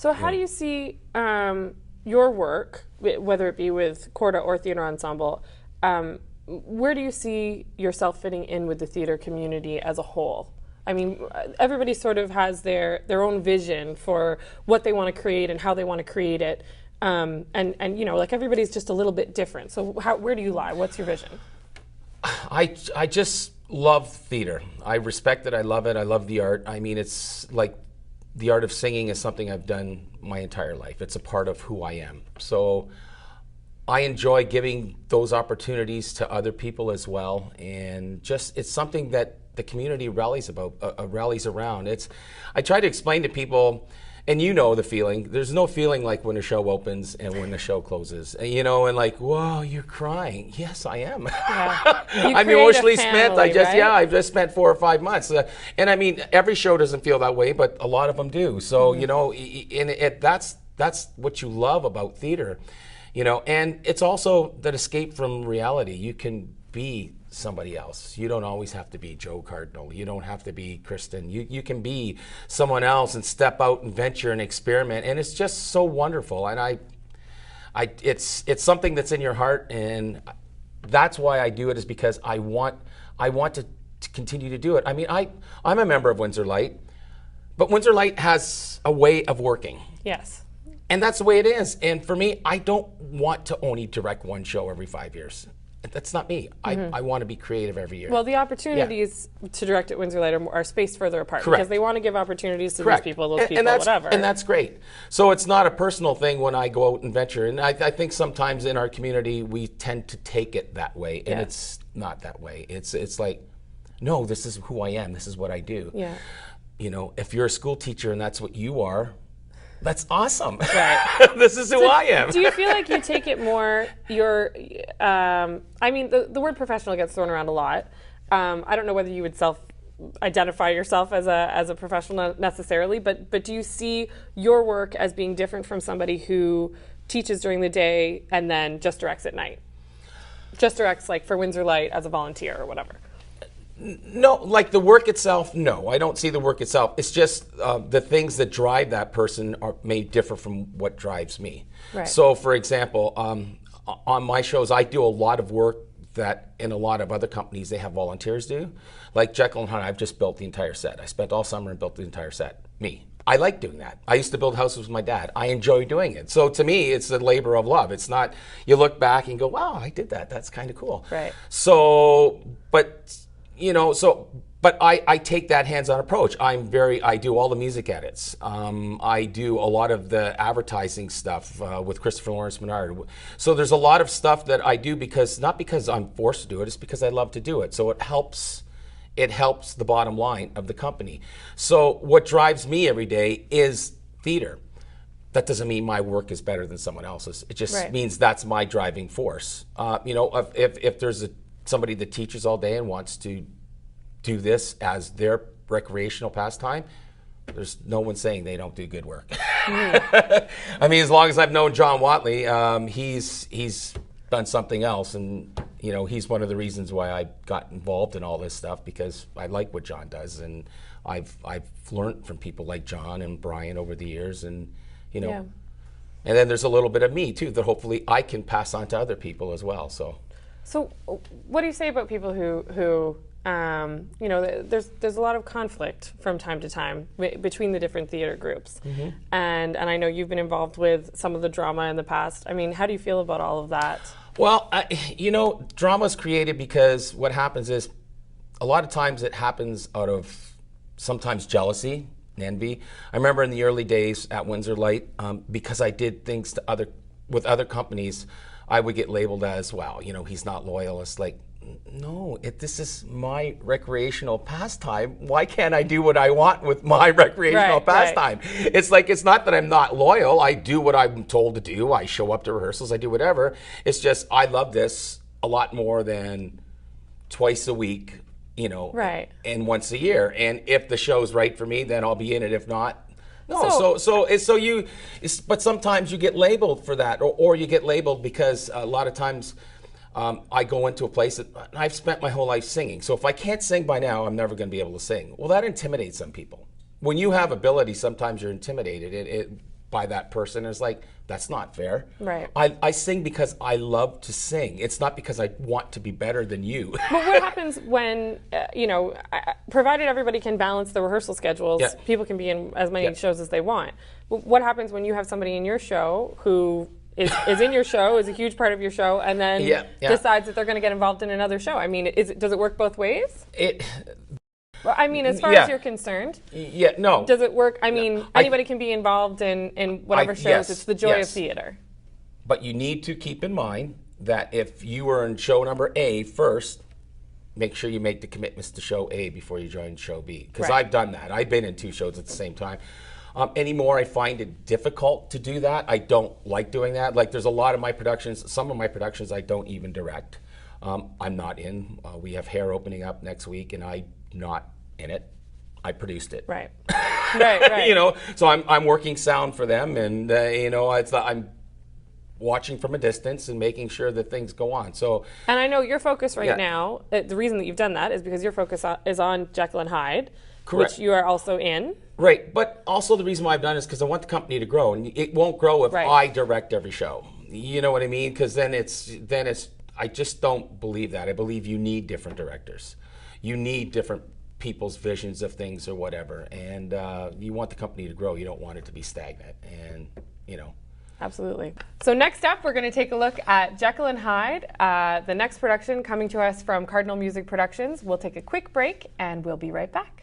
So how do you see your work, whether it be with Corda or Theatre Ensemble, where do you see yourself fitting in with the theater community as a whole? I mean, everybody sort of has their own vision for what they want to create and how they want to create it. And you know, like everybody's just a little bit different. So where do you lie? What's your vision? I just love theater. I respect it. I love it. I love the art. I mean, it's like the art of singing is something I've done my entire life. It's a part of who I am. So I enjoy giving those opportunities to other people as well. And just, it's something that the community rallies around. I try to explain to people, and you know the feeling, there's no feeling like when a show opens and when the show closes. And, you know, and like, whoa, you're crying. Yes, I am. Yeah. I'm emotionally spent. Right? I've just spent 4 or 5 months. And I mean, every show doesn't feel that way, but a lot of them do. So, you know, that's what you love about theater, you know, and it's also that escape from reality. You can be somebody else. You don't always have to be Joe Cardinal. You don't have to be Kristen. You can be someone else and step out and venture and experiment. And it's just so wonderful. And it's something that's in your heart, and that's why I do it, is because I want to continue to do it. I mean, I'm a member of Windsor Light, but Windsor Light has a way of working. Yes. And that's the way it is. And for me, I don't want to only direct one show every 5 years. That's not me. I want to be creative every year. Well, the opportunities to direct at Windsor Light are spaced further apart. Correct. Because they want to give opportunities to Correct. those people, and whatever. And that's great. So it's not a personal thing when I go out and venture. And I think sometimes in our community we tend to take it that way, and it's not that way. It's like, no, this is who I am. This is what I do. Yeah. You know, if you're a school teacher and that's what you are, that's awesome. Right. This is who I am. Do you feel like you take it more, I mean, the word professional gets thrown around a lot. I don't know whether you would identify yourself as a professional necessarily, but do you see your work as being different from somebody who teaches during the day and then just directs at night? Just directs, like, for Windsor Light as a volunteer or whatever. No, like the work itself, no. I don't see the work itself. It's just the things that drive that person may differ from what drives me. Right. So, for example, on my shows, I do a lot of work that in a lot of other companies they have volunteers do. Like Jekyll and Hyde, I've just built the entire set. I spent all summer and built the entire set. Me. I like doing that. I used to build houses with my dad. I enjoy doing it. So to me, it's a labor of love. It's not, you look back and go, wow, I did that. That's kind of cool. Right. So, but... You know, but I take that hands-on approach. I do all the music edits. I do a lot of the advertising stuff with Christopher Lawrence Menard. So there's a lot of stuff that I do not because I'm forced to do it, it's because I love to do it. So it helps the bottom line of the company. So what drives me every day is theater. That doesn't mean my work is better than someone else's. It just means that's my driving force. You know, if there's somebody that teaches all day and wants to do this as their recreational pastime, there's no one saying they don't do good work. I mean, as long as I've known John Watley, he's done something else, and you know, he's one of the reasons why I got involved in all this stuff, because I like what John does, and I've learned from people like John and Brian over the years, and you know, and then there's a little bit of me too that hopefully I can pass on to other people as well. So what do you say about people who you know, there's a lot of conflict from time to time between the different theater groups, and I know you've been involved with some of the drama in the past. I mean, how do you feel about all of that? Well, you know, drama's created because what happens is a lot of times it happens out of sometimes jealousy and envy. I remember in the early days at Windsor Light, because I did things with other companies, I would get labeled as, well, you know, he's not loyal. It's like, no, this is my recreational pastime. Why can't I do what I want with my recreational pastime? Right. It's like, it's not that I'm not loyal. I do what I'm told to do. I show up to rehearsals. I do whatever. It's just, I love this a lot more than twice a week, you know, and once a year. And if the show's right for me, then I'll be in it. If not, no. But sometimes you get labeled for that, or you get labeled because a lot of times I go into a place that I've spent my whole life singing. So if I can't sing by now, I'm never going to be able to sing. Well, that intimidates some people. When you have ability, sometimes you're intimidated. by that person. It's like, that's not fair. Right. I sing because I love to sing. It's not because I want to be better than you. But what happens when, provided everybody can balance the rehearsal schedules, Yeah. people can be in as many Yeah. shows as they want. But what happens when you have somebody in your show who is in your show, is a huge part of your show, and then decides that they're going to get involved in another show? I mean, does it work both ways? Well, I mean, as far as you're concerned, no. does it work? I mean, anybody can be involved in whatever shows. Yes, it's the joy of yes. theater. But you need to keep in mind that if you were in show number A first, make sure you make the commitments to show A before you join show B. Because Right. I've done that. I've been in 2 shows at the same time. Anymore, I find it difficult to do that. I don't like doing that. Like, there's a lot of my productions, some of my productions I don't even direct. I'm not in. We have Hair opening up next week, and I'm not in it. I produced it. Right. Right. So I'm working sound for them, and I'm watching from a distance and making sure that things go on. So, and I know your focus right Yeah. now, the reason that you've done that is because your focus is on Jekyll and Hyde, Correct. which you are also in. right, but also the reason why I've done it is because I want the company to grow, and it won't grow if Right. I direct every show. You know what I mean? Because then it's I just don't believe that. I believe you need different directors. You need different people's visions of things or whatever, and you want the company to grow. You don't want it to be stagnant, and Absolutely. So next up, we're going to take a look at Jekyll and Hyde, the next production coming to us from Cardinal Music Productions. We'll take a quick break, and we'll be right back.